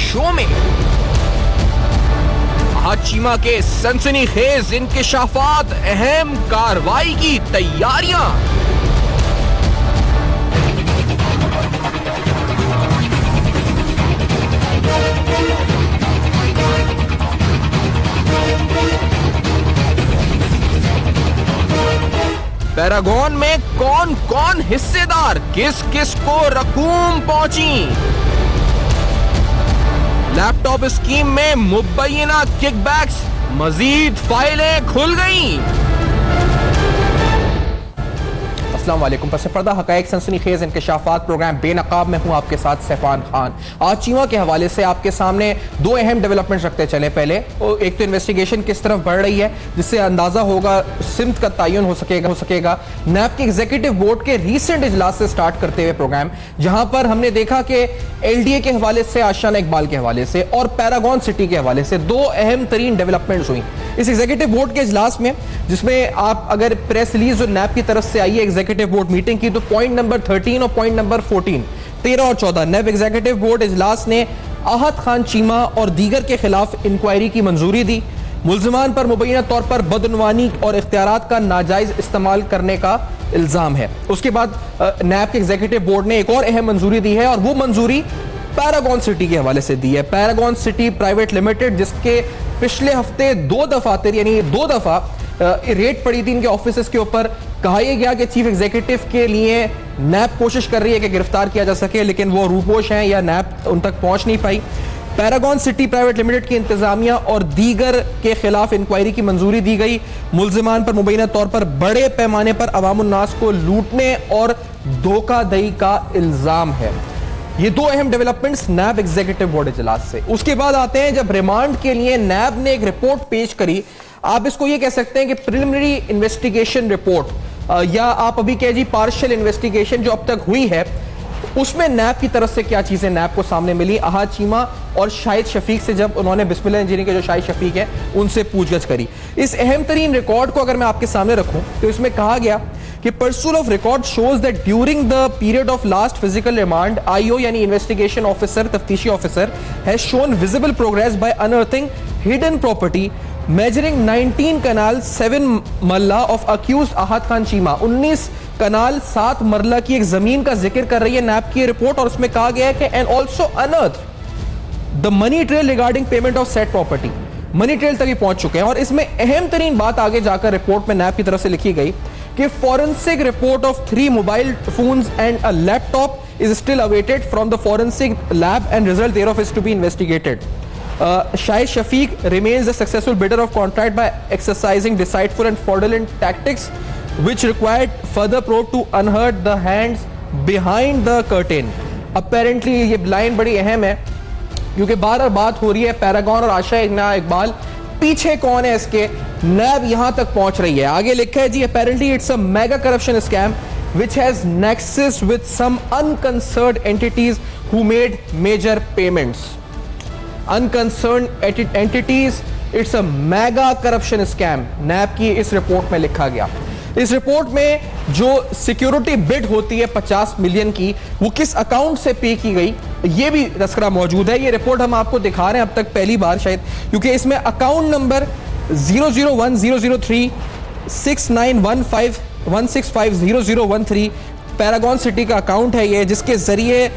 Show में आहत चीमा के सनसनीखेज इंकिशाफात, अहम कार्रवाई की तैयारियां। पैरागॉन में कौन कौन हिस्सेदार, किस किस को रकूम पहुंची। लैपटॉप स्कीम में मुबैना किकबैक्स, मजीद फाइलें खुल गईं। अस्सलाम वालेकुम। पस पर्दा हकायक सनसनीखेज इंकिशाफात प्रोग्राम बेनकाब में हूं आपके साथ सैफान खान। आज चीमा के हवाले से आपके सामने दो अहम डेवलपमेंट्स रखते चले। पहले एक तो इन्वेस्टिगेशन किस तरफ बढ़ रही है, जिससे अंदाजा होगा सिमत का तयन हो सकेगा। नैब के एग्जीक्यूटिव बोर्ड के रीसेंट इजलास से स्टार्ट करते हुए प्रोग्राम, जहां पर हमने देखा कि LDA के हवाले से, आशियाना इकबाल के हवाले से और पैरागॉन सिटी के हवाले से दो अहम तरीन डेवलपमेंट्स हुई इस एग्जीक्यूटिव बोर्ड के इजलास में, जिसमें आप अगर प्रेस रिलीज और नैब की तरफ से आई है एग्जीक्यूटिव बोर्ड मीटिंग की, तो पॉइंट नंबर 13 और पॉइंट नंबर 14, 13 और 14 नैब एग्जीक्यूटिव बोर्ड इजलास ने आहत खान चीमा और दीगर के खिलाफ इंक्वायरी की मंजूरी दी। मुल्जिमान पर मुबैना तौर पर बदउनवानी और इख्तियारात का नाजायज इस्तेमाल करने का इल्जाम है। उसके बाद नैब के एग्जीक्यूटिव बोर्ड ने एक और अहम मंजूरी दी है, और वो मंजूरी पैरागॉन सिटी के हवाले से दी है। पैरागॉन सिटी प्राइवेट लिमिटेड, जिसके पिछले हफ्ते दो दफा रेड पड़ी थी इनके ऑफिस के ऊपर। कहा यह गया कि चीफ एग्जीक्यूटिव के लिए नैब कोशिश कर रही है कि गिरफ्तार किया जा सके, लेकिन वो रूपोश हैं या नैब उन तक पहुंच नहीं पाई। पैरागॉन सिटी प्राइवेट लिमिटेड की इंतजामिया और दीगर के खिलाफ इंक्वायरी की मंजूरी दी गई। मुल्जिमान पर मुबैना तौर पर बड़े पैमाने पर अवाम उन्नास को लूटने और धोखाधड़ी का इल्जाम है। ये दो अहम डेवलपमेंट्स नैब एग्जीक्यूटिव बोर्ड इजलास से। उसके बाद आते हैं जब रिमांड के लिए नैब ने एक रिपोर्ट पेश करी। आप इसको ये कह सकते हैं कि प्रिलिमिनरी इन्वेस्टिगेशन रिपोर्ट, या आप अभी कह जी पार्शियल इन्वेस्टिगेशन जो अब तक हुई है, उसमें नैब की तरफ से क्या चीजें नैब को सामने मिली। आहत चीमा और शाहिद शफीक से जब उन्होंने बिस्मिल्लाह इंजीनियरिंग के जो शाहिद शफीक है उनसे पूछगछ करी। इस अहम तरीन रिकॉर्ड को अगर मैं आपके सामने रखूं तो इसमें कहा गया कि perusal of record shows that during the period of last physical remand, IO यानी इन्वेस्टिगेशन ऑफिसर, तफ्तीशी officer has shown visible progress by unearthing hidden property measuring 19 canal 7 मरला of accused आहत खान चीमा। 19 कनाल 7 मरला की एक जमीन का जिक्र कर रही है नैब की रिपोर्ट, और उसमें कहा गया है कि and also unearth the money trail regarding payment of set property. Money trail तक ही पहुंच चुके हैं। और इसमें अहम तरीन बात आगे जाकर रिपोर्ट में नैब की तरफ से लिखी गई कि forensic report of 3 mobile phones and a laptop is still awaited from the forensic lab and result thereof is to be investigated. Shahid Shafiq remains the successful bidder of contract by exercising deceitful and fraudulent tactics, which required further probe to unearth the hands behind the curtain. Apparently ये line बड़ी अहम है, क्योंकि बार बात हो रही है Paragon और आशियाना इकबाल पीछे कौन है इसके। नैब यहां तक पहुंच रही है। आगे लिखा है जी, apparently it's a mega corruption scam which has nexus with some unconcerned entities who made major payments. Unconcerned entities, it's a mega corruption scam, नैब की इस रिपोर्ट में लिखा गया। इस रिपोर्ट में जो सिक्योरिटी बिड होती है 50 मिलियन की, वो किस अकाउंट से पे की गई, ये भी तस्करा मौजूद है। ये रिपोर्ट हम आपको दिखा रहे हैं अब तक पहली बार शायद, क्योंकि इसमें अकाउंट नंबर 00100369151650013 पैरागॉन सिटी का अकाउंट है ये, जिसके जरिए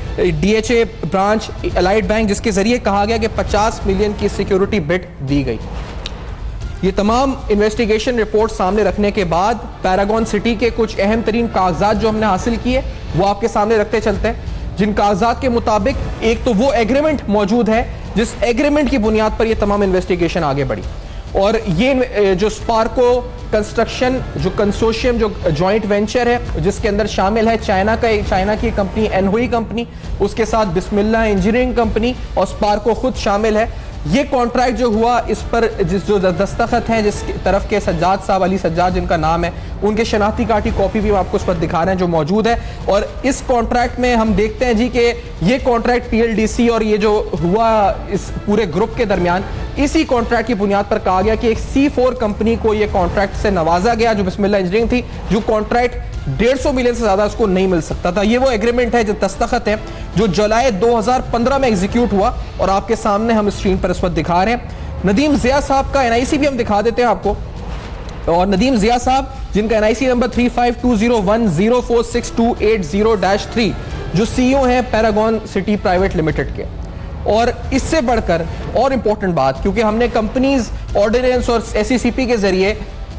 DHA ब्रांच एलाइड बैंक, जिसके जरिए कहा गया कि 50 मिलियन की सिक्योरिटी बिड दी गई। ये तमाम इन्वेस्टिगेशन रिपोर्ट सामने रखने के बाद पैरागॉन सिटी के कुछ अहम तरीन कागजात जो हमने हासिल किए वो आपके सामने रखते चलते हैं, जिन कागजात के मुताबिक एक तो वो एग्रीमेंट मौजूद है जिस एग्रीमेंट की बुनियाद पर यह तमाम इन्वेस्टिगेशन आगे बढ़ी। और ये जो स्पार्को कंस्ट्रक्शन जो कंसोर्शियम जो जॉइंट वेंचर है, जिसके अंदर शामिल है चाइना की कंपनी एनहुई कंपनी, उसके साथ बिस्मिल्लाह इंजीनियरिंग कंपनी और स्पार्को खुद शामिल है। ये कॉन्ट्रैक्ट जो हुआ, इस पर जो दस्तखत हैं जिस तरफ के सज्जाद साहब, अली सज्जाद जिनका नाम है, उनके शनाख्ती कार्ड की कॉपी भी हम आपको उस पर दिखा रहे हैं जो मौजूद है। और इस कॉन्ट्रैक्ट में हम देखते हैं जी कि ये कॉन्ट्रैक्ट PLDC और ये जो हुआ इस पूरे ग्रुप के दरमियान इसी कॉन्ट्रैक्ट की बुनियाद पर कहा गया कि एक C4 कंपनी को यह कॉन्ट्रैक्ट से नवाजा गया, जो बिस्मिल्लाह इंजीनियरिंग थी, जो कॉन्ट्रैक्ट 150 मिलियन से ज्यादा उसको नहीं मिल सकता था। ये वो एग्रीमेंट है, जो दस्तखत है, जो जुलाई 2015 में एग्जीक्यूट हुआ और आपके सामने हम स्क्रीन पर इस वक्त दिखा रहे हैं। नदीम जिया साहब का NIC भी हम दिखा देते हैं आपको। और नदीम जिया साहब, जिनका NIC नंबर 3520104628-0-3, जो CEO हैं पैरागॉन सिटी प्राइवेट लिमिटेड के। और इससे बढ़कर और इंपॉर्टेंट बात, क्योंकि हमने कंपनीज ऑर्डिनेंस और SECP के जरिए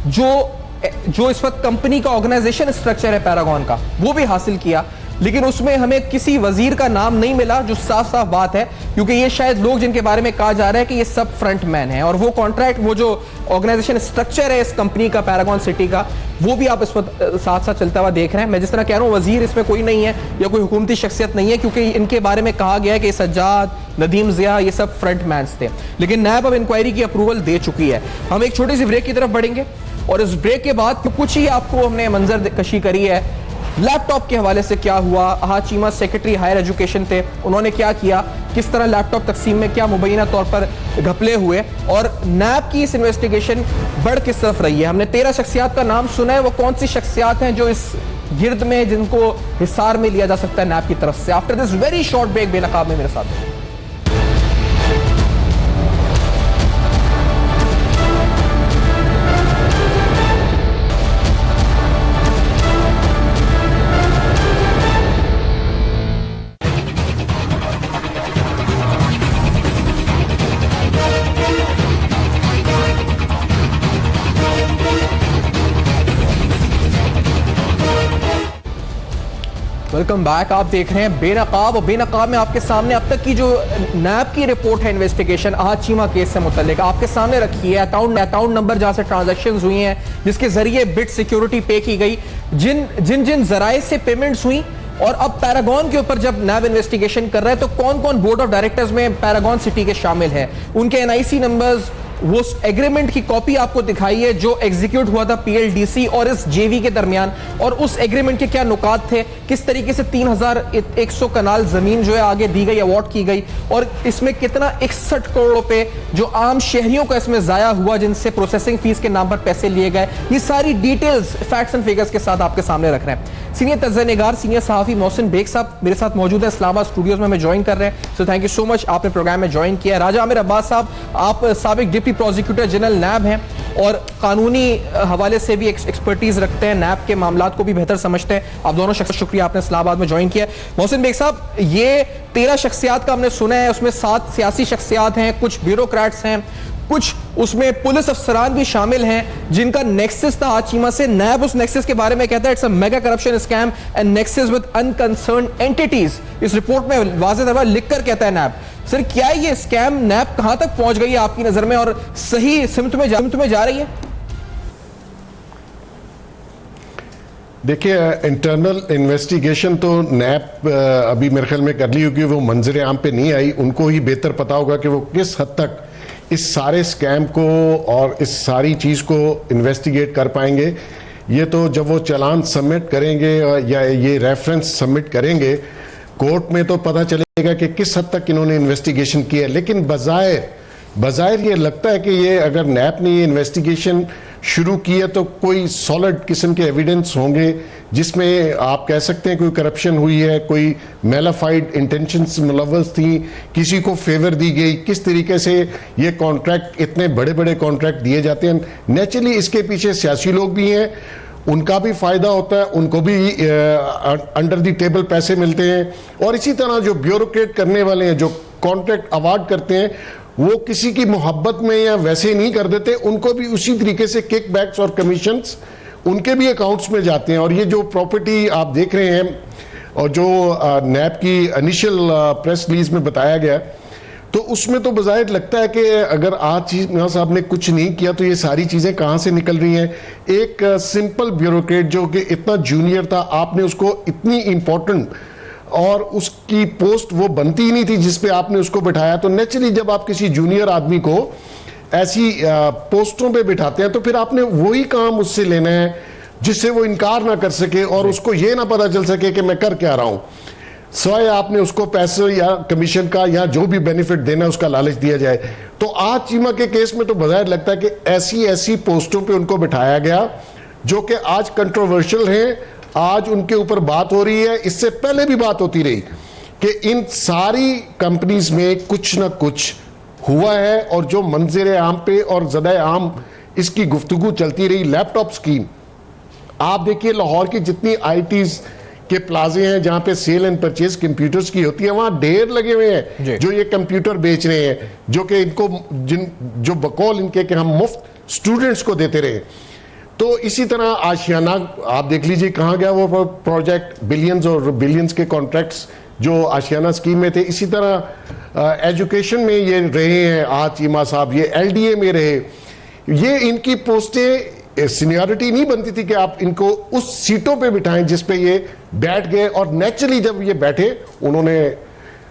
जो इस वक्त कंपनी का ऑर्गेनाइजेशन स्ट्रक्चर है पैरागॉन का, वो भी हासिल किया, लेकिन उसमें हमें किसी वजीर का नाम नहीं मिला, जो साफ साफ बात है, क्योंकि ये शायद लोग जिनके बारे में कहा जा रहा है कि ये सब फ्रंट मैन है। और वो कॉन्ट्रैक्ट, वो जो ऑर्गेनाइजेशन स्ट्रक्चर है इस कंपनी का, पैरागॉन सिटी का, वो भी आप इस वक्त साथ साथ चलता हुआ देख रहे हैं। मैं जिस तरह कह रहा हूँ, वजीर इसमें कोई नहीं है या कोई हुकूमती शख्सियत नहीं है, क्योंकि इनके बारे में कहा गया है कि सज्जाद, नदीम जिया, ये सब फ्रंट मैन थे। लेकिन नैब अब इंक्वायरी की अप्रूवल दे चुकी है। हम एक छोटी सी ब्रेक की तरफ बढ़ेंगे और इस ब्रेक के बाद कुछ ही आपको हमने मंजर कशी करी है लैपटॉप के हवाले से। क्या हुआ, Ahad Cheema secretary higher education थे, उन्होंने क्या किया, किस तरह लैपटॉप तकसीम में क्या मुबैना तौर पर घपले हुए, और नैब की इस इन्वेस्टिगेशन बढ़ किस तरफ रही है। हमने 13 शख्सियात का नाम सुना है, वो कौन सी शख्सियात हैं जो इस गिर्द में, जिनको हिसार में लिया जा सकता है नैब की तरफ से। After this very short break Benaqab में मेरे साथ। Welcome back. आप देख रहे हैं बेनकाब, और बेनकाब में आपके सामने अब तक की जो नैब की रिपोर्ट है इन्वेस्टिगेशन अहाद चीमा केस से मुतल्लिक आपके सामने रखी है। अकाउंट नंबर जहां से ट्रांजैक्शंस हुई हैं, जिसके जरिए बिट सिक्योरिटी पे की गई, जिन जराए से पेमेंट्स हुई, और अब पैरागॉन के ऊपर जब नैब इन्वेस्टिगेशन कर रहा है तो कौन कौन बोर्ड ऑफ डायरेक्टर्स में पैरागॉन सिटी के शामिल है, उनके NIC नंबर्स, वो एग्रीमेंट की कॉपी आपको दिखाई है जो एग्जीक्यूट हुआ था PLDC और इस JV के दरमियान, और उस एग्रीमेंट के क्या नुकात थे, किस तरीके से 3100 कनाल जमीन जो है आगे दी गई, अवार्ड की गई, और इसमें कितना 61 करोड़ रुपए जो आम शहरियों का इसमें जाया हुआ, जिनसे प्रोसेसिंग फीस के नाम पर पैसे लिए गए। ये सारी डिटेल्स, फैक्ट्स एंड फिगर्स के साथ आपके सामने रख रहे हैं। सीनियर तज्ज़िया-ए-निगार, सीनियर सहाफी मोहसिन बेग साहब मेरे साथ मौजूद है, इस्लामाबाद स्टूडियोज में हमें ज्वाइन कर रहे हैं। So thank you so much, आपने प्रोग्राम में ज्वाइन किया। राजा आमिर अब्बास साहब, आप साबिक डिप्टी प्रोसिक्यूटर जनरल नैब हैं और कानूनी हवाले से भी एक्सपर्टीज रखते हैं, नैब के मामलात को भी बेहतर समझते हैं। आप दोनों शख्स, शुक्रिया आपने इस्लामाबाद में ज्वाइन किया। मोहसिन बेग साहब, ये 13 शख्सियात का हमने सुना है, उसमें 7 सियासी शख्सियात हैं, कुछ ब्यूरोक्रेट्स हैं, कुछ उसमें पुलिस अफसरान भी शामिल हैं, जिनका नेक्सस था अहाद चीमा से। नैब उस नेक्सस के बारे में कहता है it's a mega corruption scam and nexus with unconcerned entities. इस रिपोर्ट में वाज़ेह तौर पर लिखकर कहता है नैब। सर, क्या ये स्कैम नैब कहां तक पहुंच गई है आपकी नजर में, और सही सिमत में जा रही है? देखिए, इंटरनल इन्वेस्टिगेशन तो नैब अभी मेरे ख्याल में कर ली होगी, वो मंजर आम पे नहीं आई। उनको ही बेहतर पता होगा कि वो किस हद तक इस सारे स्कैम को और इस सारी चीज़ को इन्वेस्टिगेट कर पाएंगे। ये तो जब वो चालान सबमिट करेंगे या ये रेफरेंस सबमिट करेंगे कोर्ट में, तो पता चलेगा कि किस हद तक इन्होंने इन्वेस्टिगेशन किया है। लेकिन बज़ाहिर ये लगता है कि ये अगर नैब ने ये इन्वेस्टिगेशन शुरू की है तो कोई सॉलिड किस्म के एविडेंस होंगे, जिसमें आप कह सकते हैं कोई करप्शन हुई है, कोई मेलाफाइड इंटेंशंस मुलव्वस थी, किसी को फेवर दी गई, किस तरीके से ये कॉन्ट्रैक्ट, इतने बड़े बड़े कॉन्ट्रैक्ट दिए जाते हैं। नेचुरली इसके पीछे सियासी लोग भी हैं, उनका भी फायदा होता है, उनको भी अंडर द टेबल पैसे मिलते हैं, और इसी तरह जो ब्यूरोक्रेट करने वाले हैं, जो कॉन्ट्रैक्ट अवार्ड करते हैं, वो किसी की मोहब्बत में या वैसे ही नहीं कर देते, उनको भी उसी तरीके से किक बैक्स और कमीशंस उनके भी अकाउंट्स में जाते हैं। और ये जो प्रॉपर्टी आप देख रहे हैं और जो नैब की इनिशियल प्रेस रिलीज में बताया गया, तो उसमें तो बज़ाहिर लगता है कि अगर आज चीमा साहब ने कुछ नहीं किया तो ये सारी चीज़ें कहाँ से निकल रही हैं। एक सिंपल ब्यूरोक्रेट जो कि इतना जूनियर था, आपने उसको इतनी इम्पोर्टेंट, और उसकी पोस्ट वो बनती ही नहीं थी जिस पे आपने उसको बिठाया। तो नेचुरली जब आप किसी जूनियर आदमी को ऐसी पोस्टों पे बिठाते हैं तो फिर आपने वही काम उससे लेना है जिससे वो इनकार ना कर सके और उसको ये ना पता चल सके कि मैं कर क्या रहा हूँ। स्वयं आपने उसको पैसे या कमीशन का या जो भी बेनिफिट देना उसका लालच दिया जाए। तो आज चीमा के केस में तो बजाय लगता है कि ऐसी ऐसी पोस्टों पे उनको बिठाया गया जो कि आज कंट्रोवर्शियल हैं, आज उनके ऊपर बात हो रही है, इससे पहले भी बात होती रही कि इन सारी कंपनीज में कुछ ना कुछ हुआ है और जो मंजर आम पे और ज़द आम इसकी गुफ्तगू चलती रही। लैपटॉप स्कीम आप देखिए, लाहौर की जितनी आईटीज के प्लाजे हैं जहां पे सेल एंड परचेज कंप्यूटर्स की होती है, वहां ढेर लगे हुए हैं जो ये कंप्यूटर बेच रहे हैं, जो कि इनको जो बकौल इनके कि हम मुफ्त स्टूडेंट्स को देते रहे। तो इसी तरह आशियाना आप देख लीजिए कहां गया वो प्रोजेक्ट, बिलियंस और बिलियंस के कॉन्ट्रैक्ट्स जो आशियाना स्कीम में थे। इसी तरह एजुकेशन में ये रहे हैं आज चीमा साहब, ये एलडीए में रहे। ये इनकी पोस्टें सीनियरिटी नहीं बनती थी कि आप इनको उस सीटों पे बिठाएं जिस पे ये बैठ गए, और नेचुरली जब ये बैठे उन्होंने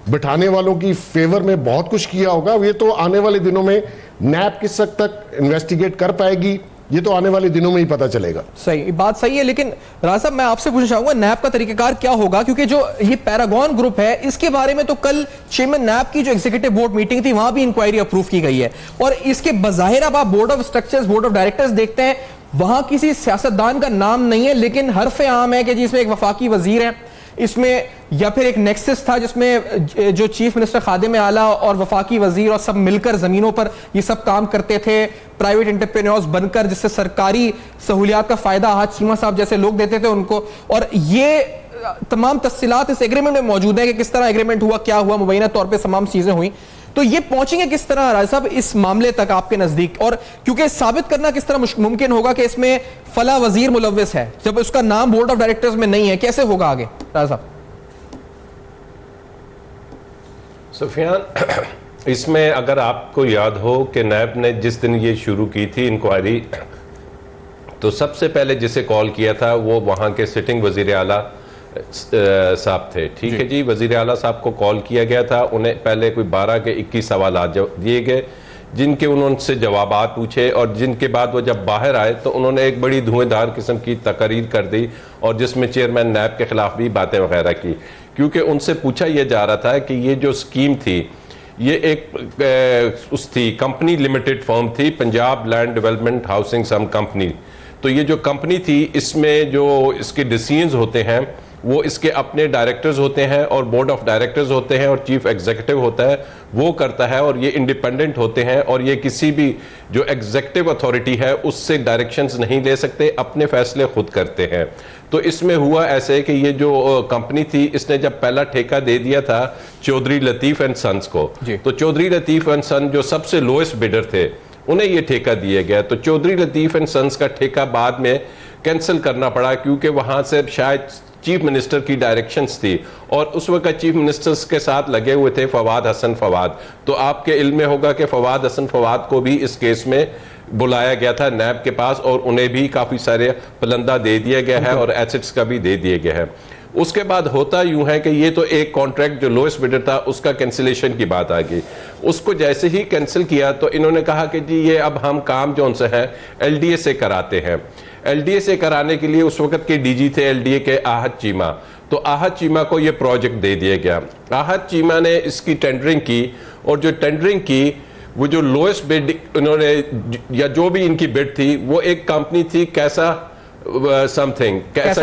बिठाने वालों की फेवर में बहुत कुछ किया होगा। ये तो आने वाले दिनों में नैब किस हद तक इन्वेस्टिगेट कर पाएगी ये तो आने वाले दिनों में ही पता चलेगा। सही बात सही है, लेकिन राजा साहब मैं आपसे पूछना चाहूंगा नैब का तरीकाकार क्या होगा, क्योंकि जो ये पैरागॉन ग्रुप है इसके बारे में तो कल चेयरमैन नैब की जो एग्जीक्यूटिव बोर्ड मीटिंग थी वहां भी इंक्वायरी अप्रूव की गई है, और इसके बजाहिर अब आप board of structures, board of directors देखते हैं वहां किसी सियासतदान का नाम नहीं है, लेकिन हरफ आम है कि जिसमें एक वफाकी वजीर है इसमें, या फिर एक नेक्सस था जिसमें जो चीफ मिनिस्टर खादिम आला और वफाकी वजीर और सब मिलकर जमीनों पर ये सब काम करते थे, प्राइवेट एंटरप्रेन्योर्स बनकर, जिससे सरकारी सहूलियात का फायदा आज चीमा साहब जैसे लोग देते थे उनको। और ये तमाम तफसीलात इस एग्रीमेंट में मौजूद है कि किस तरह एग्रीमेंट हुआ, क्या हुआ, मुबैना तौर पर तमाम चीजें हुई। तो ये पहुंचेंगे किस तरह राजा साहब इस मामले तक आपके नजदीक, और क्योंकि साबित करना किस तरह मुमकिन होगा कि इसमें फला वजीर मुलव्विस है जब उसका नाम बोर्ड ऑफ डायरेक्टर्स में नहीं है, कैसे होगा आगे राजा साहब? सुफियान, इसमें अगर आपको याद हो कि नैब ने जिस दिन ये शुरू की थी इंक्वायरी, तो सबसे पहले जिसे कॉल किया था वो वहाँ के सिटिंग वजीर आला साहब थे। ठीक है जी, वजीर आला साहब को कॉल किया गया था। उन्हें पहले कोई 12 के 21 सवाल दिए गए जिनके उन्होंने जवाबात पूछे, और जिनके बाद वो जब बाहर आए तो उन्होंने एक बड़ी धुएंधार किस्म की तकरीर कर दी, और जिसमें चेयरमैन नैब के खिलाफ भी बातें वगैरह की, क्योंकि उनसे पूछा यह जा रहा था कि ये जो स्कीम थी ये एक उस थी कंपनी लिमिटेड फर्म थी, पंजाब लैंड डेवलपमेंट हाउसिंग सम कंपनी। तो ये जो कंपनी थी इसमें जो इसके डिसीजंस होते हैं वो इसके अपने डायरेक्टर्स होते हैं और बोर्ड ऑफ डायरेक्टर्स होते हैं और चीफ एग्जीक्यूटिव होता है वो करता है, और ये इंडिपेंडेंट होते हैं, और ये किसी भी जो एग्जीक्यूटिव अथॉरिटी है उससे डायरेक्शंस नहीं ले सकते, अपने फैसले खुद करते हैं। तो इसमें हुआ ऐसे कि ये जो कंपनी थी इसने जब पहला ठेका दे दिया था चौधरी लतीफ एंड सन्स को, तो चौधरी लतीफ एंड सन जो सबसे लोएस्ट बिडर थे उन्हें ये ठेका दिया गया। तो चौधरी लतीफ एंड सन्स का ठेका बाद में कैंसिल करना पड़ा, क्योंकि वहां से शायद चीफ मिनिस्टर की डायरेक्शंस थी, और उस वक्त चीफ मिनिस्टर्स के साथ लगे हुए थे फवाद हसन फवाद। तो आपके इल्म में होगा कि फवाद हसन फवाद को भी इस केस में बुलाया गया था नैब के पास, और उन्हें भी काफ़ी सारे पलंदा दे दिया गया है और एसेट्स का भी दे दिया गया है। उसके बाद होता यूं है कि ये तो एक कॉन्ट्रैक्ट जो लोएस्ट बिडर था उसका कैंसिलेशन की बात आ गई। उसको जैसे ही कैंसिल किया तो इन्होंने कहा कि जी ये अब हम काम जो उनसे है एलडीए से कराते हैं। एलडीए से कराने के लिए उस वक्त के डीजी थे एलडीए के आहत चीमा, तो आहत चीमा को ये प्रोजेक्ट दे दिया गया। आहत चीमा ने इसकी टेंडरिंग की, और जो टेंडरिंग की वो जो लोएस्ट बिड उन्होंने या जो भी इनकी बिड थी वो एक कंपनी थी कैसा समथिंग कैसा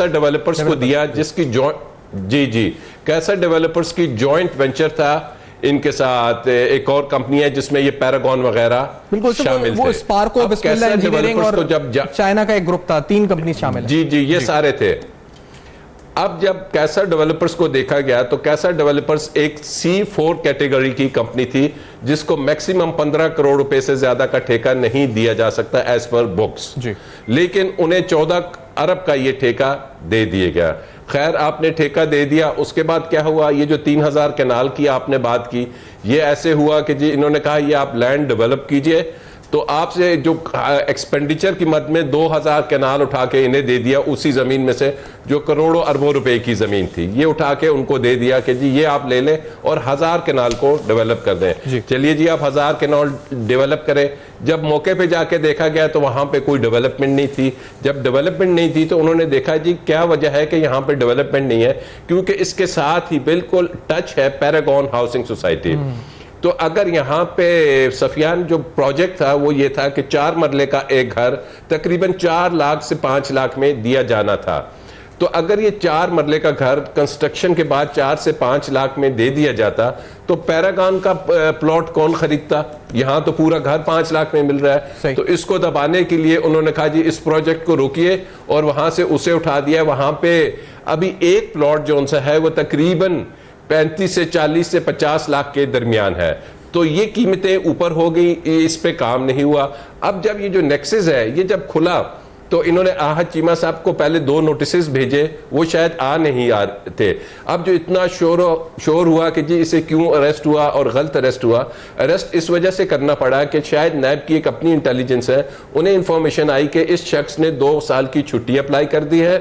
डेवलपर्स को दिया, जिसकी कैसा डेवलपर्स की जॉइंट वेंचर था इनके साथ एक और कंपनी है जिसमें ये पैरागॉन वगैरह शामिल थे। वो स्पार्को, बिस्मिल्लाह इंजीनियरिंग और चाइना का एक ग्रुप था, 3 कंपनी शामिल है। जी ये सारे थे। अब जब कैसर डेवलपर्स को देखा गया तो कैसर डेवलपर्स एक C4 कैटेगरी की कंपनी थी जिसको मैक्सिमम 15 करोड़ रुपए से ज्यादा का ठेका नहीं दिया जा सकता एज पर बुक्स, लेकिन उन्हें 14 अरब का ये ठेका दे दिया गया। खैर आपने ठेका दे दिया, उसके बाद क्या हुआ, ये जो 3000 कैनाल की आपने बात की, ये ऐसे हुआ कि जी इन्होंने कहा ये आप लैंड डेवलप कीजिए तो आपसे जो एक्सपेंडिचर की मद में 2000 कैनाल उठा के इन्हें दे दिया, उसी जमीन में से जो करोड़ों अरबों रुपए की जमीन थी, ये उठा के उनको दे दिया कि जी ये आप ले लें और 1000 कैनाल को डेवलप कर दें। चलिए जी आप 1000 कैनाल डेवलप करें। जब मौके पे जाके देखा गया तो वहां पे कोई डेवलपमेंट नहीं थी। जब डेवलपमेंट नहीं थी तो उन्होंने देखा जी क्या वजह है कि यहाँ पे डेवलपमेंट नहीं है, क्योंकि इसके साथ ही बिल्कुल टच है पैरागॉन हाउसिंग सोसाइटी। तो अगर यहाँ पे सफियान जो प्रोजेक्ट था वो ये था कि 4 मरले का एक घर तकरीबन 4 लाख से 5 लाख में दिया जाना था। तो अगर ये 4 मरले का घर कंस्ट्रक्शन के बाद 4 से 5 लाख में दे दिया जाता तो पैरागॉन का प्लॉट कौन खरीदता? यहाँ तो पूरा घर 5 लाख में मिल रहा है। तो इसको दबाने के लिए उन्होंने कहा जी इस प्रोजेक्ट को रोकिए और वहां से उसे उठा दिया। वहां पे अभी एक प्लॉट जो उनसे है वो तकरीबन 35 से 40 से 50 लाख के दरमियान है। तो ये कीमतें ऊपर हो गई, इस पे काम नहीं हुआ। अब जब ये जो नेक्सस है ये जब खुला तो इन्होंने आहद चीमा साहब को पहले 2 नोटिस भेजे, वो शायद आ नहीं आ थे। अब जो इतना शोर हुआ कि जी इसे क्यों अरेस्ट हुआ और गलत अरेस्ट हुआ, अरेस्ट इस वजह से करना पड़ा कि शायद नैब की एक अपनी इंटेलिजेंस है, उन्हें इंफॉर्मेशन आई कि इस शख्स ने 2 साल की छुट्टी अप्लाई कर दी है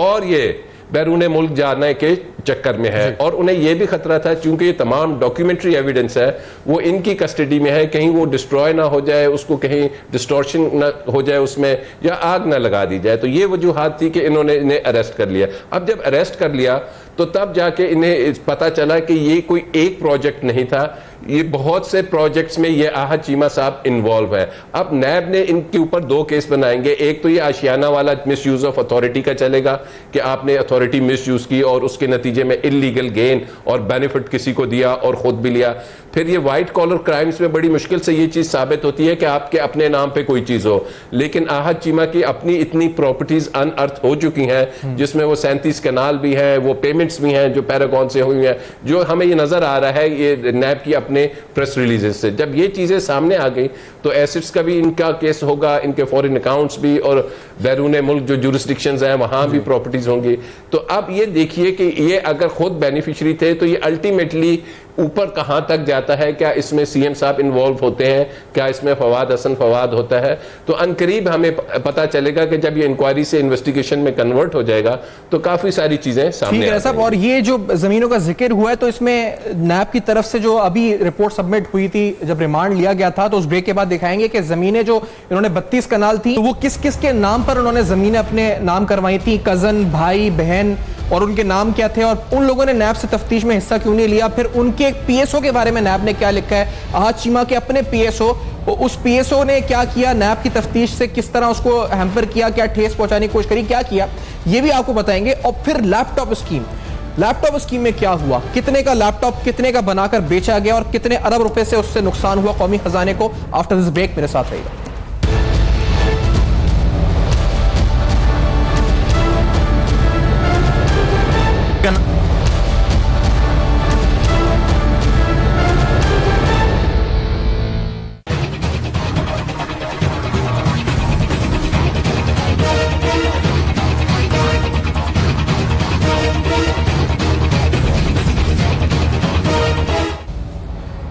और ये बैरून मुल्क जाने के चक्कर में है। और उन्हें यह भी खतरा था क्योंकि ये तमाम डॉक्यूमेंट्री एविडेंस है वो इनकी कस्टडी में है, कहीं वो डिस्ट्रॉय ना हो जाए, उसको कहीं डिस्टॉर्शन ना हो जाए उसमें, या आग ना लगा दी जाए। तो ये वजूहात थी कि इन्होंने इन्हें अरेस्ट कर लिया। अब जब अरेस्ट कर लिया तो तब जाके इन्हें पता चला कि ये कोई एक प्रोजेक्ट नहीं था, ये बहुत से प्रोजेक्ट्स में ये आहद चीमा साहब इन्वॉल्व है। अब नैब ने इनके ऊपर 2 केस बनाएंगे। एक तो ये आशियाना वाला मिस यूज ऑफ अथॉरिटी का चलेगा कि आपने अथॉरिटी मिस यूज की और उसके नतीजे में इलीगल गेन और बेनिफिट किसी को दिया और खुद भी लिया। फिर ये व्हाइट कॉलर क्राइम्स में बड़ी मुश्किल से ये चीज साबित होती है कि आपके अपने नाम पे कोई चीज हो, लेकिन आहद चीमा की अपनी इतनी प्रॉपर्टीज अनअर्थ हो चुकी हैं जिसमें वो 37 कैनाल भी हैं, वो पेमेंट्स भी हैं जो पैरागॉन से हुई हैं, जो हमें ये नजर आ रहा है ये नैब की अपने प्रेस रिलीजेस से। जब ये चीजें सामने आ गई तो एसेट्स का भी इनका केस होगा, इनके फॉरेन अकाउंट्स भी, और बैरून मुल्क जो जुरिस्डिक्शंस हैं वहां भी प्रॉपर्टीज होंगी। तो अब ये देखिए कि ये अगर खुद बेनिफिशियरी थे तो ये अल्टीमेटली ऊपर कहां तक जाता है। क्या इसमें सीएम साहब इन्वॉल्व होते हैं, क्या इसमें फवाद हसन फवाद होता है? तो अनकरीब हमें पता चलेगा कि जब ये इंक्वायरी से इन्वेस्टिगेशन में कन्वर्ट हो जाएगा तो काफी सारी चीजें सामने आ जाएंगी। और ये जो जमीनों का जिक्र हुआ है तो इसमें नैब की तरफ से जो अभी रिपोर्ट सबमिट हुई थी जब रिमांड लिया गया था, तो उस ब्रेक के बाद दिखाएंगे कि जमीनें जो इन्होंने 32 कनाल थी तो वो किस किस के नाम पर उन्होंने जमीनें अपने नाम करवाई थी, कजन, भाई, बहन, और उनके नाम क्या थे और उन लोगों ने नैब से तफ्तीश में हिस्सा क्यों नहीं लिया। फिर उनके एक पीएसओ के बारे में नैब ने क्या लिखा है, आहद चीमा के अपने पीएसओ, उस पीएसओ ने क्या किया, नैब की तफ्तीश से किस तरह उसको हैम्पर किया, क्या ठेस पहुंचाने की कोशिश करी, क्या किया, ये भी आपको बताएंगे। और फिर लैपटॉप स्कीम में क्या हुआ, कितने का लैपटॉप कितने का बनाकर बेचा गया और कितने अरब रुपए से उससे नुकसान हुआ कौमी खजाने को। आफ्टर दिस ब्रेक मेरे साथ रहिएगा।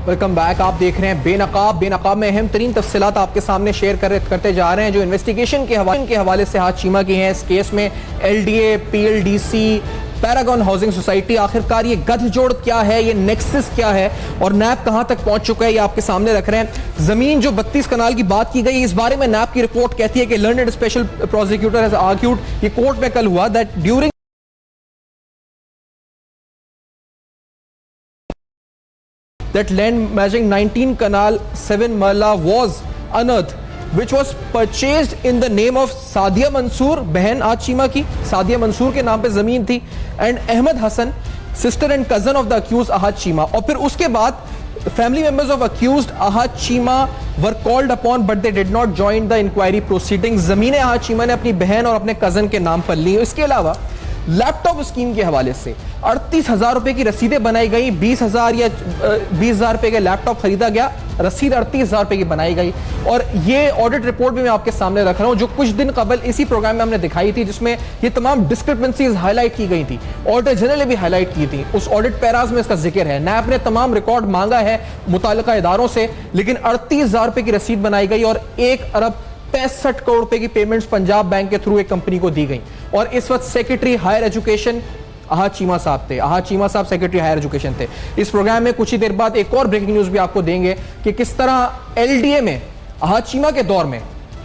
Welcome back. आप देख रहे हैं बेनकाब में अहम तरीन तफसीलात आपके सामने शेयर करते जा रहे हैं जो इन्वेस्टिगेशन के हवाले से आहद चीमा की हैं। इस केस में LDA, PLDC, Paragon housing society, आखिरकार ये गठजोड़ क्या है, ये नेक्सस क्या है और नैब कहां तक पहुंच चुका है, ये आपके सामने रख रहे हैं। जमीन जो 32 कनाल की बात की गई, इस बारे में नैब की रिपोर्ट कहती है कि learned special prosecutor has argued, ये कोर्ट में कल हुआ, that during that land measuring 19 canal 7 marla was unearthed which was purchased in the name of Sadia Mansoor, बहन आहद चीमा की, सादिया मंसूर के नाम पे जमीन थी, and Ahmad Hassan, sister and cousin of the accused Ahad Cheema. और फिर उसके बाद family members of accused Ahad Cheema were called upon but they did not join the inquiry proceedings। जमीनें आहद चीमा ने अपनी बहन और अपने कजन के नाम पर ली। इसके अलावा लैपटॉप स्कीम के हवाले से 38,000 रुपए की रसीदें बनाई गई, 20,000 या 20,000 रुपए का लैपटॉप खरीदा गया, रसीद 38,000 रुपए की बनाई गई। और ये ऑडिट रिपोर्ट भी मैं आपके सामने रख रहा हूं जो कुछ दिन कबल इसी प्रोग्राम में हमने दिखाई थी, जिसमें ये तमाम डिस्क्रिपेंसीज हाईलाइट की गई थी, ऑडिटर जनरल ने भी हाईलाइट की थी। उस ऑडिट पैराज में इसका जिक्र है। नैब ने तमाम रिकॉर्ड मांगा है मुताल्लिका इदारों से, लेकिन 38,000 रुपए की रसीद बनाई गई और 1,65 करोड़ रुपए की पेमेंट्स पंजाब बैंक के थ्रू एक कंपनी को दी गई। और इस वक्त secretary higher education Ahad Cheema साहब थे। अहाद चीमा साहब सेक्रेटरी हायर एजुकेशन थे। इस प्रोग्राम में कुछ ही देर बाद एक और ब्रेकिंग न्यूज भी आपको देंगे कि किस तरह एलडीए में अहाद चीमा के दौर में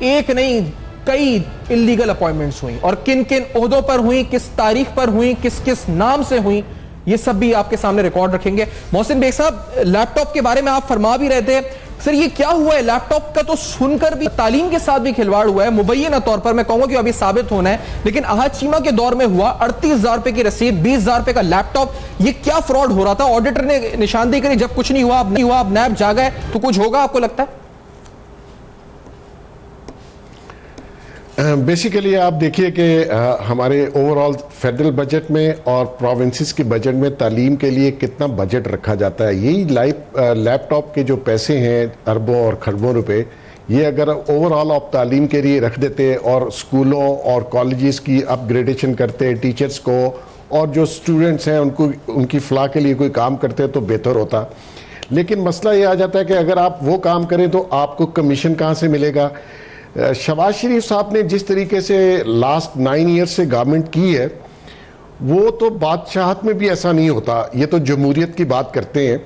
एक नहीं कई इलीगल अपॉइंटमेंट्स हुई और किन किन ओहदों पर हुई, किस तारीख पर हुई, किस किस नाम से हुई, ये सब भी आपके सामने रिकॉर्ड रखेंगे। मोहसिन बेग साहब, लैपटॉप के बारे में आप फरमा भी रहे थे, सर ये क्या हुआ है? लैपटॉप का तो सुनकर भी तालीम के साथ भी खिलवाड़ हुआ है, मुबैना तौर पर मैं कहूंगा कि अभी साबित होना है, लेकिन अहाद चीमा के दौर में हुआ 38,000 रुपए की रसीद, 20,000 रुपए का लैपटॉप, ये क्या फ्रॉड हो रहा था? ऑडिटर ने निशानदेही करी, जब कुछ नहीं हुआ, अब नैब जागा है तो कुछ होगा, आपको लगता है? बेसिकली आप देखिए कि हमारे ओवरऑल फेडरल बजट में और प्रोविंसेस के बजट में तालीम के लिए कितना बजट रखा जाता है। यही लैपटॉप के जो पैसे हैं अरबों और खरबों रुपए, ये अगर ओवरऑल आप तालीम के लिए रख देते और स्कूलों और कॉलेजेस की अपग्रेडेशन करते, टीचर्स को और जो स्टूडेंट्स हैं उनको उनकी फलाह के लिए कोई काम करते तो बेहतर होता। लेकिन मसला ये आ जाता है कि अगर आप वो काम करें तो आपको कमीशन कहाँ से मिलेगा? शहबाज शरीफ साहब ने जिस तरीके से लास्ट 9 ईयर्स से गवर्नमेंट की है, वो तो बादशाहत में भी ऐसा नहीं होता। ये तो जमहूरियत की बात करते हैं।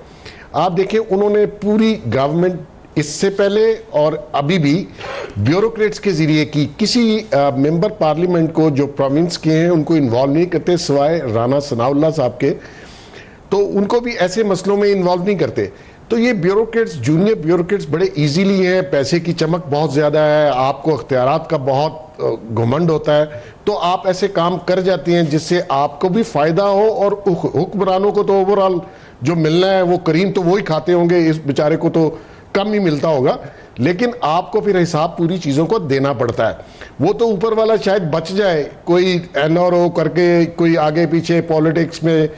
आप देखिए, उन्होंने पूरी गवर्नमेंट इससे पहले और अभी भी ब्यूरोक्रेट्स के जरिए की, किसी मेंबर पार्लियामेंट को जो प्रोविंस के हैं उनको इन्वॉल्व नहीं करते, सिवाय राना सनाउल्लाह साहब के, तो उनको भी ऐसे मसलों में इन्वॉल्व नहीं करते। तो ये ब्यूरोक्रेट्स, जूनियर ब्यूरोक्रेट्स बड़े इजीली हैं, पैसे की चमक बहुत ज़्यादा है, आपको अख्तियारात का बहुत घमंड होता है, तो आप ऐसे काम कर जाते हैं जिससे आपको भी फ़ायदा हो और हुक्मरानों को तो ओवरऑल जो मिलना है वो करीम तो वो ही खाते होंगे, इस बेचारे को तो कम ही मिलता होगा, लेकिन आपको फिर हिसाब पूरी चीज़ों को देना पड़ता है। वो तो ऊपर वाला शायद बच जाए, कोई एनआरओ करके कोई आगे पीछे पॉलिटिक्स में,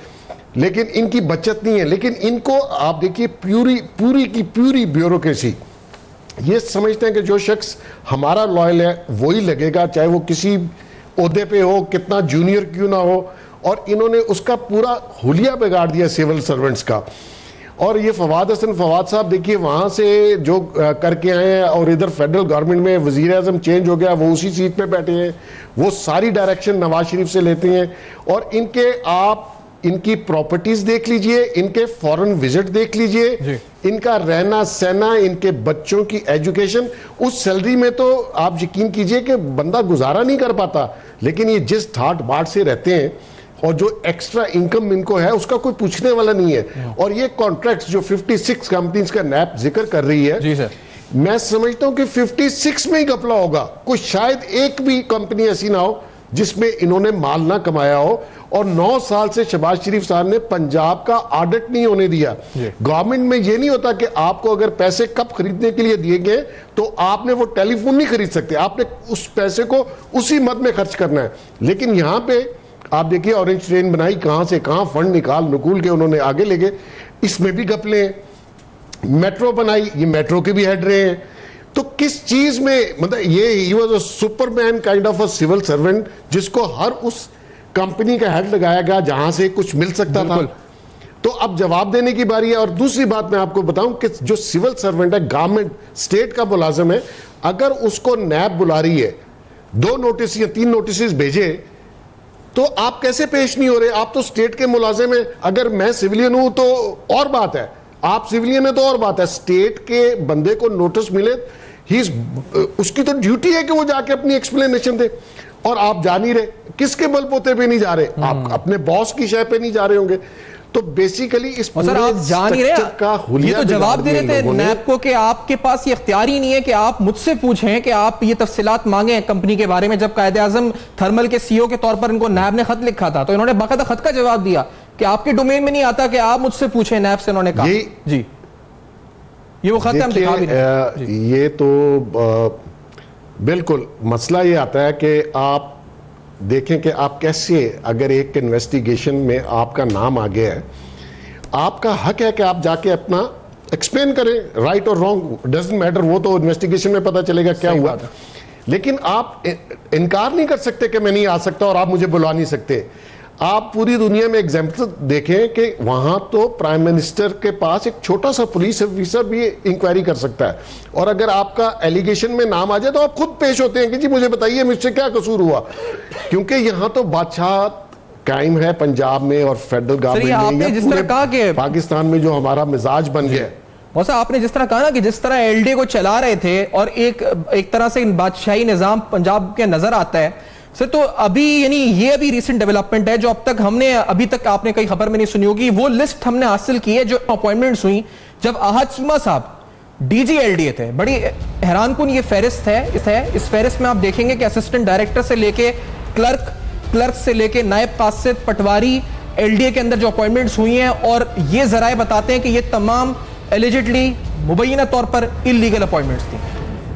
लेकिन इनकी बचत नहीं है। लेकिन इनको आप देखिए, पूरी की पूरी ब्यूरोक्रेसी ये समझते हैं कि जो शख्स हमारा लॉयल है वही लगेगा, चाहे वो किसी ओहदे पे हो, कितना जूनियर क्यों ना हो, और इन्होंने उसका पूरा हुलिया बिगाड़ दिया सिविल सर्वेंट्स का। और ये फवाद हसन फवाद साहब देखिए, वहां से जो करके आए हैं और इधर फेडरल गवर्नमेंट में वजीर आजम चेंज हो गया, वो उसी सीट पे बैठे हैं, वो सारी डायरेक्शन नवाज शरीफ से लेते हैं। और इनकी प्रॉपर्टीज देख लीजिए, इनके फॉरेन विजिट देख लीजिए, इनका रहना सहना, इनके बच्चों की एजुकेशन, उस सैलरी में तो आप यकीन कीजिए कि बंदा गुजारा नहीं कर पाता। लेकिन ये जिस ठाट बाट से रहते हैं और जो एक्स्ट्रा इनकम इनको है उसका कोई पूछने वाला नहीं है। और ये कॉन्ट्रैक्ट्स जो 56 कंपनीज का नैब जिक्र कर रही है, जी सर, मैं समझता हूं कि 56 में ही घपला होगा। कोई शायद एक भी कंपनी ऐसी ना हो जिसमें इन्होंने माल ना कमाया हो। और 9 साल से शहबाज शरीफ साहब ने पंजाब का ऑडिट नहीं होने दिया। गवर्नमेंट में यह नहीं होता कि आपको अगर पैसे कब खरीदने के लिए दिए गए तो आपने वो टेलीफोन नहीं खरीद सकते, आपने उस पैसे को उसी मद में खर्च करना है। लेकिन यहां पे आप देखिए, ऑरेंज ट्रेन बनाई, कहां से कहां फंड निकाल नुकूल के उन्होंने आगे ले गए, इसमें भी घपले हैं। मेट्रो बनाई, ये मेट्रो के भी हेड रहे हैं। तो किस चीज में, मतलब ये ही was a superman kind of a civil servant, जिसको हर उस कंपनी का हेड लगाया गया जहां से कुछ मिल सकता था। तो अब जवाब देने की बारी है। और दूसरी बात मैं आपको बताऊं कि जो सिविल सर्वेंट है, गवर्नमेंट स्टेट का मुलाजिम है, अगर उसको नैब बुला रही है, 2 नोटिस या 3 नोटिस भेजे, तो आप कैसे पेश नहीं हो रहे? आप तो स्टेट के मुलाजिम हैं। अगर मैं सिविलियन हूं तो और बात है, आप सिविलियन है तो और बात है। स्टेट के बंदे को नोटिस मिले, उसकी तो ड्यूटी है कि वो जाके अपनी एक्सप्लेनेशन दे, और आप जा नहीं रहे। किसके बलपोते पे नहीं जा रहे? आप अपने बॉस की शय पे नहीं जा रहे होंगे। तो बेसिकली इस सर आप जान ही रहे, ये तो जवाब दे रहे थे नैब को कि आपके पास ये इख्तियार ही नहीं है कि आप मुझसे पूछें कि आप ये तफसीलात मांगे कंपनी के बारे में। जब कायदे आजम थर्मल के सीईओ के तौर पर इनको नैब ने खत लिखा था तो इन्होंने बाकायदा खत का जवाब दिया कि आपके डोमेन में नहीं आता कि आप मुझसे पूछें, नैब से इन्होंने कहा। जी, ये वो खत है, हम दिखा भी रहे। ये तो बिल्कुल मसला ये आता है कि आप देखें कि आप कैसे, अगर एक इन्वेस्टिगेशन में आपका नाम आ गया है, आपका हक है कि आप जाके अपना एक्सप्लेन करें, राइट और रॉन्ग डजंट मैटर, वो तो इन्वेस्टिगेशन में पता चलेगा क्या हुआ। लेकिन आप इनकार नहीं कर सकते कि मैं नहीं आ सकता और आप मुझे बुला नहीं सकते। आप पूरी दुनिया में एग्जाम्पल देखें कि वहां तो प्राइम मिनिस्टर के पास एक छोटा सा पुलिस ऑफिसर भी इंक्वायरी कर सकता है, और अगर आपका एलिगेशन में नाम आ जाए तो आप खुद पेश होते हैं कि जी मुझे बताइए मुझसे क्या कसूर हुआ, क्योंकि यहां तो बादशाह कायम है पंजाब में और फेडरल गवर्नमेंट में, जिस तरह कहा कि पाकिस्तान में जो हमारा मिजाज बन गया। वैसा आपने जिस तरह कहा ना कि जिस तरह एलडीए को चला रहे थे और एक तरह से बादशाही निजाम पंजाब के नजर आता है सर, तो अभी यानी ये अभी रिसेंट डेवलपमेंट है जो अब तक हमने, अभी तक आपने कई खबर में नहीं सुनी होगी, वो लिस्ट हमने हासिल की है जो अपॉइंटमेंट्स हुई जब आहत चीमा साहब डीजी एलडीए थे। बड़ी हैरानकुन ये फहरिस्त है। इस फहरिस्त में आप देखेंगे कि असिस्टेंट डायरेक्टर से लेके क्लर्क से लेके नायब कासिद पटवारी एलडीए के अंदर जो अपॉइंटमेंट्स हुई हैं, और ये जराए बताते हैं कि ये तमाम एलिजिडली मुबैना तौर पर इलीगल अपॉइंटमेंट्स थी।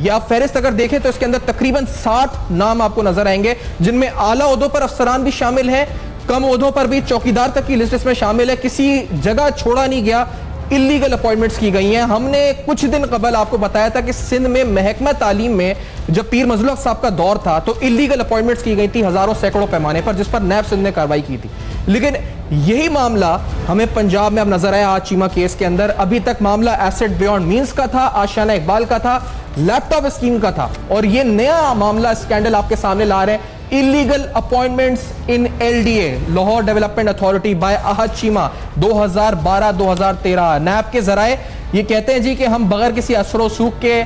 ये आप फहरिस्त अगर देखें तो इसके अंदर तकरीबन 60 नाम आपको नजर आएंगे, जिनमें आला ओहदों पर अफसरान भी शामिल हैं, कम ओहदों पर भी चौकीदार तक की लिस्ट इसमें शामिल है। किसी जगह छोड़ा नहीं गया, इलीगल अपॉइंटमेंट्स की गई हैं। हमने कुछ दिन कबल आपको बताया था कि सिंध में महकमा तालीम में जब पीर मजलूल साहब का दौर था तो इलीगल अपॉइंटमेंट्स की गई थी हजारों सैकड़ों पैमाने पर, जिस पर नैब सिंध ने कार्रवाई की थी। लेकिन यही मामला हमें पंजाब में अब नजर आया आज चीमा केस के अंदर। अभी तक मामला एसेट बियॉन्ड मींस का था, आशियाना इकबाल का था, लैपटॉप स्कीम का था, और ये नया मामला स्कैंडल आपके सामने ला रहे हैं। इलीगल अपॉइंटमेंट्स इन LDA Lahore development authority bye आहत चीमा 2012-2013। नैब के जराए ये कहते हैं जी कि हम बगैर किसी असर सूख के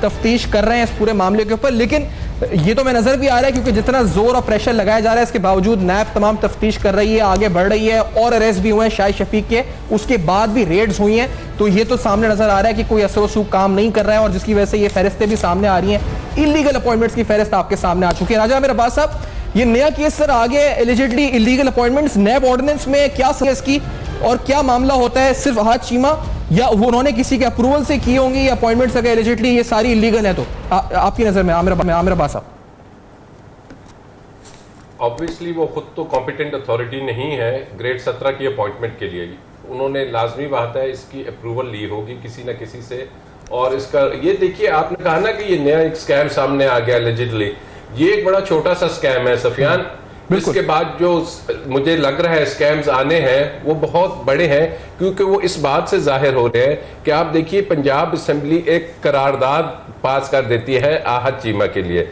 तफ्तीश कर रहे हैं इस पूरे मामले के ऊपर, लेकिन ये तो मैं नजर भी आ रहा है क्योंकि जितना जोर और प्रेशर लगाया जा रहा है इसके बावजूद नैब तमाम तफ्तीश कर रही है, आगे बढ़ रही है, और अरेस्ट भी हुए हैं शाहिद शफीक के, उसके बाद भी रेड्स हुई हैं। तो ये तो सामने नजर आ रहा है कि कोई असर सूख काम नहीं कर रहा है, और जिसकी वजह से ये फहरिस्तें भी सामने आ रही हैं। इलीगल अपॉइंटमेंट्स की फहरिस्त आपके सामने आ चुकी है। राजा मेरे अब्बास साहब, ये नया केस सर आगे एलिजिडली इलीगल अपॉइंटमेंट्स नैब ऑर्डिनेंस में क्या सर इसकी, और क्या मामला होता है? सिर्फ आहत चीमा या वो उन्होंने किसी के अप्रूवल से की होंगी अपॉइंटमेंट्स, अगर एलिजिडली ये सारी इलीगल है तो आपकी नजर में आमिर अब्बास साहब? ऑब्वियसली वो खुद तो कॉम्पिटेंट अथॉरिटी नहीं है ग्रेड 17 की अपॉइंटमेंट के लिए। उन्होंने लाजमी बात है इसकी अप्रूवल ली होगी किसी न किसी से। और इसका ये देखिए, आपने कहा ना कि ये नया एक स्कैम सामने आ गया एलिजिडली, ये एक बड़ा छोटा सा स्कैम है सफियान। इसके बाद जो मुझे लग रहा है स्कैम्स आने हैं वो बहुत बड़े हैं, क्योंकि वो इस बात से जाहिर हो रहे हैं कि आप देखिए पंजाब असेंबली एक करारदाद पास कर देती है आहत चीमा के लिए,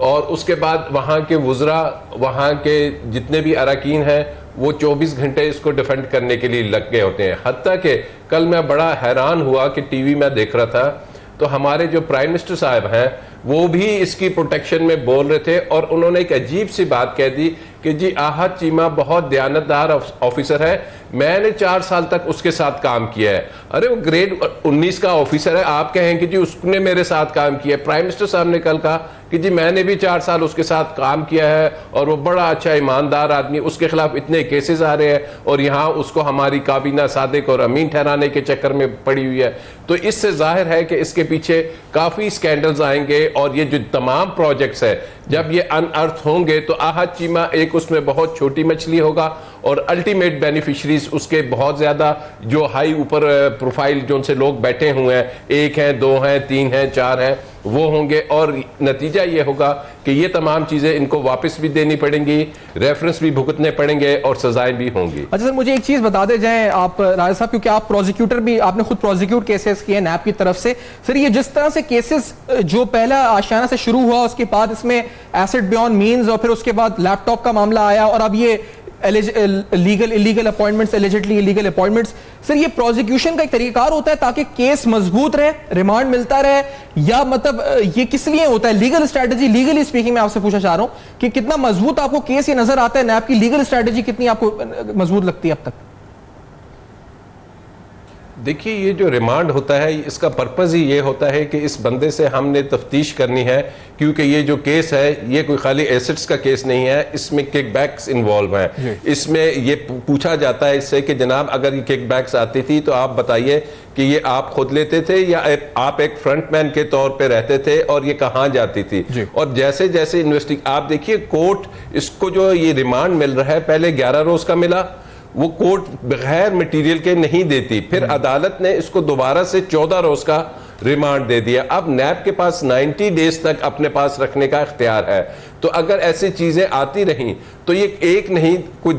और उसके बाद वहाँ के वुज़रा, वहाँ के जितने भी अरकान हैं वो 24 घंटे इसको डिफेंड करने के लिए लग गए होते हैं। हत्ता कि कल मैं बड़ा हैरान हुआ कि टीवी में देख रहा था तो हमारे जो प्राइम मिनिस्टर साहब हैं वो भी इसकी प्रोटेक्शन में बोल रहे थे, और उन्होंने एक अजीब सी बात कह दी कि जी आहत चीमा बहुत दयानतदार ऑफिसर है, मैंने 4 साल तक उसके साथ काम किया है। अरे वो ग्रेड 19 का ऑफिसर है, आप कहें कि जी उसने मेरे साथ काम किया है। प्राइम मिनिस्टर साहब ने कल कहा कि जी मैंने भी 4 साल उसके साथ काम किया है और वो बड़ा अच्छा ईमानदार आदमी, उसके खिलाफ इतने केसेस आ रहे हैं और यहाँ उसको हमारी काबीना सादिक और अमीन ठहराने के चक्कर में पड़ी हुई है। तो इससे जाहिर है कि इसके पीछे काफ़ी स्कैंडल्स आएंगे, और ये जो तमाम प्रोजेक्ट्स है जब ये अनअर्थ होंगे तो आहत चीमा एक उसमें बहुत छोटी मछली होगा, और अल्टीमेट बेनिफिशरीज उसके बहुत ज़्यादा जो हाई ऊपर प्रोफाइल जो उनसे लोग बैठे हुए हैं, 1 हैं, 2 हैं, 3 हैं, 4 हैं, वो होंगे। और नतीजा ये होगा कि ये तमाम चीज़ें इनको वापस भी देनी पड़ेंगी, रेफरेंस भी भुगतने पड़ेंगे और सजाएं भी होंगी। अच्छा सर, मुझे एक चीज़ बता दे जाए आप राजा साहब, क्योंकि आप प्रोसिक्यूटर भी, आपने खुद प्रोसिक्यूट केसेस किए नैब की तरफ से। सर ये जिस तरह से केसेस जो पहला आशियाना से शुरू हुआ, उसके बाद इसमें एसेट बियॉन्ड मीन्स, और फिर उसके बाद लैपटॉप का मामला आया, और अब ये illegal appointments, allegedly illegal appointments. Sir ये प्रोसिक्यूशन का एक तरीकाकार होता है ताकि केस मजबूत रहे, रिमांड मिलता रहे, या मतलब ये किस लिए होता है? लीगल स्ट्रैटेजी, लीगली स्पीकिंग मैं आपसे पूछना चाह रहा हूं कि कितना मजबूत आपको केस ये नजर आता है? नैब की लीगल स्ट्रैटेजी कितनी आपको मजबूत लगती है अब तक? देखिए, ये जो रिमांड होता है इसका पर्पज़ ही ये होता है कि इस बंदे से हमने तफ्तीश करनी है, क्योंकि ये जो केस है ये कोई खाली एसेट्स का केस नहीं है, इसमें किकबैक्स इन्वॉल्व हैं। इसमें ये पूछा जाता है इससे कि जनाब अगर ये किकबैक्स आती थी तो आप बताइए कि ये आप खुद लेते थे या आप एक फ्रंटमैन के तौर पे रहते थे और ये कहां जाती थी? और जैसे जैसे आप देखिए कोर्ट इसको जो ये रिमांड मिल रहा है, पहले 11 रोज का मिला, वो कोर्ट बगैर मटेरियल के नहीं देती, फिर अदालत ने इसको दोबारा से 14 रोज का रिमांड दे दिया। अब नैब के पास 90 डेज तक अपने पास रखने का इख्तियार है। तो अगर ऐसी चीजें आती रहीं तो ये एक नहीं कुछ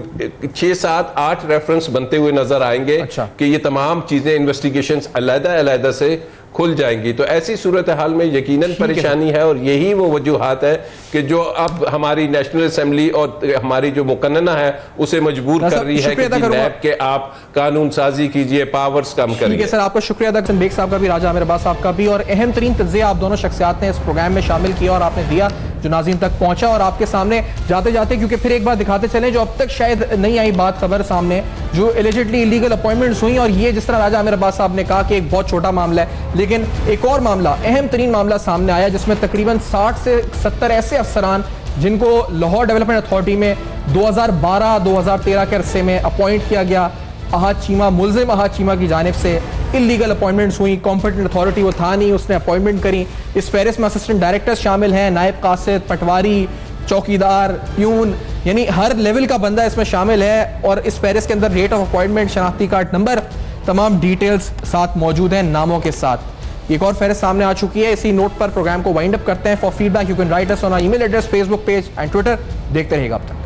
6, 7, 8 रेफरेंस बनते हुए नजर आएंगे। अच्छा। कि ये तमाम चीजें इन्वेस्टिगेशंस अलग-अलग से खुल जाएंगी। तो ऐसी सूरत हाल में यकीनन परेशानी है और यही वो वजूहात है कि जो अब हमारी नेशनल असेंबली और हमारी जो मुकन्नना है उसे मजबूर कर रही है कि नैब के आप कानून साजी कीजिए, पावर्स कम करिए। सर आपका शुक्रिया अदा बेग साहब का भी, राजा आमिर अब्बास साहब का भी, और अहम तरीन तज्ज़िया आप दोनों शख्सियात ने इस प्रोग्राम में शामिल किया और आपने दिया जो नाज़रीन तक पहुंचा। और आपके सामने जाते जाते क्योंकि फिर एक बार दिखाते चले जो अब तक शायद नहीं आई बात खबर सामने, जो एलिजिडली इलीगल अपॉइंटमेंट्स हुई, और ये जिस तरह राजा आमिर अब्बास साहब ने कहा कि एक बहुत छोटा मामला है, लेकिन एक और मामला, अहम तरीन मामला सामने आया जिसमें तकरीबन 60 से 70 ऐसे अफसरान जिनको लाहौर डेवलपमेंट अथॉरिटी में 2012-2013 के अरसे में अपॉइंट किया गया, अहाद चीमा, मुल्जिम अहाद चीमा की जानिब से इलीगल अपॉइंटमेंट्स हुई। कॉम्पिटेंट अथॉरिटी वो था नहीं, उसने अपॉइंटमेंट करी। इस फहरिस्त में असिस्टेंट डायरेक्टर्स शामिल हैं, नायब कासिद, पटवारी, चौकीदार, प्यून, यानी हर लेवल का बंदा इसमें शामिल है। और इस फहरिस्त के अंदर रेट ऑफ अपॉइंटमेंट, शनाख्ती कार्ड नंबर, तमाम डिटेल्स साथ मौजूद हैं नामों के साथ। एक और फहरिस्त सामने आ चुकी है। इसी नोट पर प्रोग्राम को वाइंड अप करते हैं। For feedback you can write us on our email address, Facebook page and Twitter. देखते रहिएगा अब तक।